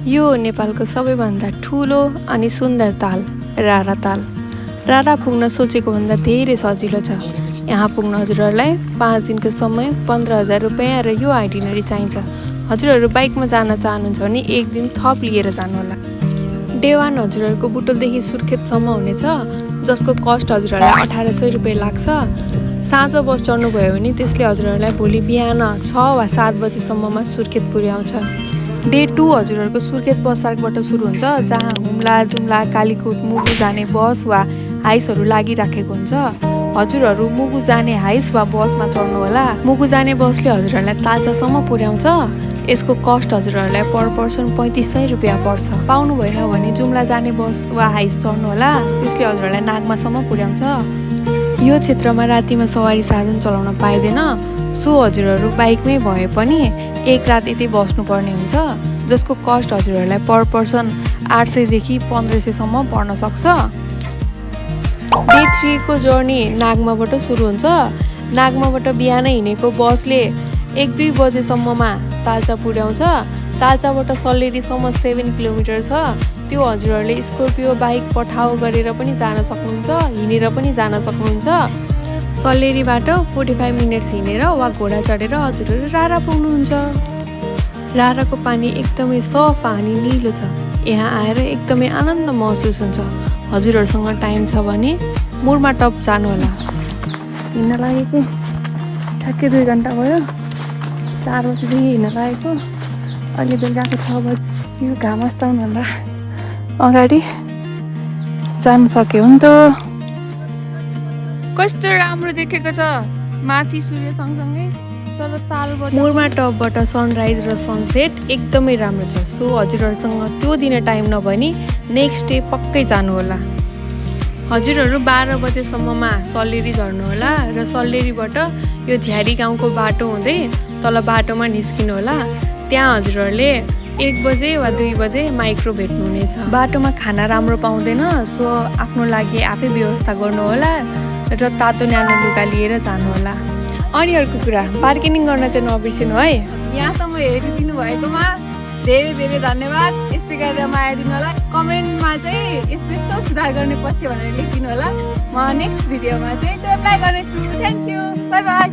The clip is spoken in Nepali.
यो नेपालको सबैभन्दा ठुलो अनि सुन्दर ताल रारा ताल। रारा पुग्न सोचेको भन्दा धेरै सजिलो छ। यहाँ पुग्न हजुरहरूलाई 5 दिनको समय 15,000 रुपियाँ र यो आइटिनरी चाहिन्छ। हजुरहरू बाइकमा जान चाहनुहुन्छ भने 1 दिन थप लिएर जानुहोला। डे 1 हजुरहरूको बुटोलदेखि सुर्खेतसम्म हुनेछ, जसको कस्ट हजुरहरूलाई 1800 रुपियाँ लाग्छ। साँझ बस चढ्नुभयो भने त्यसले हजुरहरूलाई भोलि बिहान 6 वा 7 बजेसम्ममा सुर्खेत पुर्याउँछ। डे 2 हजुरहरूको सुर्खेत बस पार्कबाट सुरु हुन्छ, जहाँ हुम्ला, जुम्ला, कालीकोट, मुगु जाने बस वा हाइसहरू लागिराखेको हुन्छ। हजुरहरू मुगु जाने हाइस वा बसमा चढ्नुहोला। मुगु जाने बसले हजुरहरूलाई तालचासम्म पुर्याउँछ। यसको कस्ट हजुरहरूलाई पर पर्सन 3500 रुपियाँ पर्छ। पाउनु भएन भने जुम्ला जाने बस वा हाइस चढ्नुहोला, त्यसले हजुरहरूलाई नागमासम्म पुर्याउँछ। यो क्षेत्रमा रातिमा सवारी साधन चलाउन पाइँदैन, सो हजुरहरू बाइकमै भए पनि 1 रात यतै बस्नुपर्ने हुन्छ, जसको कस्ट हजुरहरूलाई पर पर्सन 800 देखि 1500सम्म पर्न सक्छ। डे 3 को जर्नी नागमाबाट सुरु हुन्छ। नागमाबाट बिहानै हिँडेको बसले 1-2 बजेसम्ममा तालचा पुर्याउँछ। तालचाबाट सल्लेरीसम्म 7 किलोमिटर छ। त्यो हजुरहरूले स्कर्पियो बाइक पठाउ गरेर पनि जान सक्नुहुन्छ, हिँडेर पनि जान सक्नुहुन्छ। सल्लेरीबाट 45 मिनट्स हिँडेर वा घोडा चढेर हजुरहरू रारा पुग्नुहुन्छ। राराको पानी एकदमै सफा अनि निलो छ। यहाँ आएर एकदमै आनन्द महसुस हुन्छ। हजुरहरूसँग टाइम छ भने मुरमा टप जानुहोला। हिँड्न लागेको ठ्याक्कै 2 घन्टा भयो। 4 बजीदेखि हिँड्न लागेको, अहिले बेलुकाको 6 बजी। यो घाम अस्ताउनुभन्दा अगाडि जान सक्यो नि त। कस्तो राम्रो देखेको छ माथि सूर्य सँगसँगै। तर तालबाट मुरमा टपबाट सनराइज र सनसेट एकदमै राम्रो छ। सो हजुरहरूसँग त्यो दिन टाइम नभए नेक्स्ट डे पक्कै जानुहोला। हजुरहरू 12 बजेसम्ममा सल्लेरी झर्नुहोला र सल्लेरीबाट यो झ्यारी गाउँको बाटो हुँदै तल बाटोमा निस्किनु होला। त्यहाँ हजुरहरूले 1 बजे वा 2 बजे माइक्रो भेट्नुहुनेछ। बाटोमा खाना राम्रो पाउँदैन, सो आफ्नो लागि आफै व्यवस्था गर्नुहोला र तातो न्यानो लुगा लिएर जानुहोला। अनि अर्को कुरा, बार्गेनिङ गर्न चाहिँ नबिर्सिनु है। यहाँसम्म हेरिदिनु भएकोमा धेरै धेरै धन्यवाद। यस्तै गरेर माया दिनु होला। कमेन्टमा चाहिँ यस्तो यस्तो सुधार गर्ने पछि भनेर लेखिदिनु होला। म नेक्स्ट भिडियोमा चाहिँ त्यो एप्लाई गर्नेछु। Thank you, by by.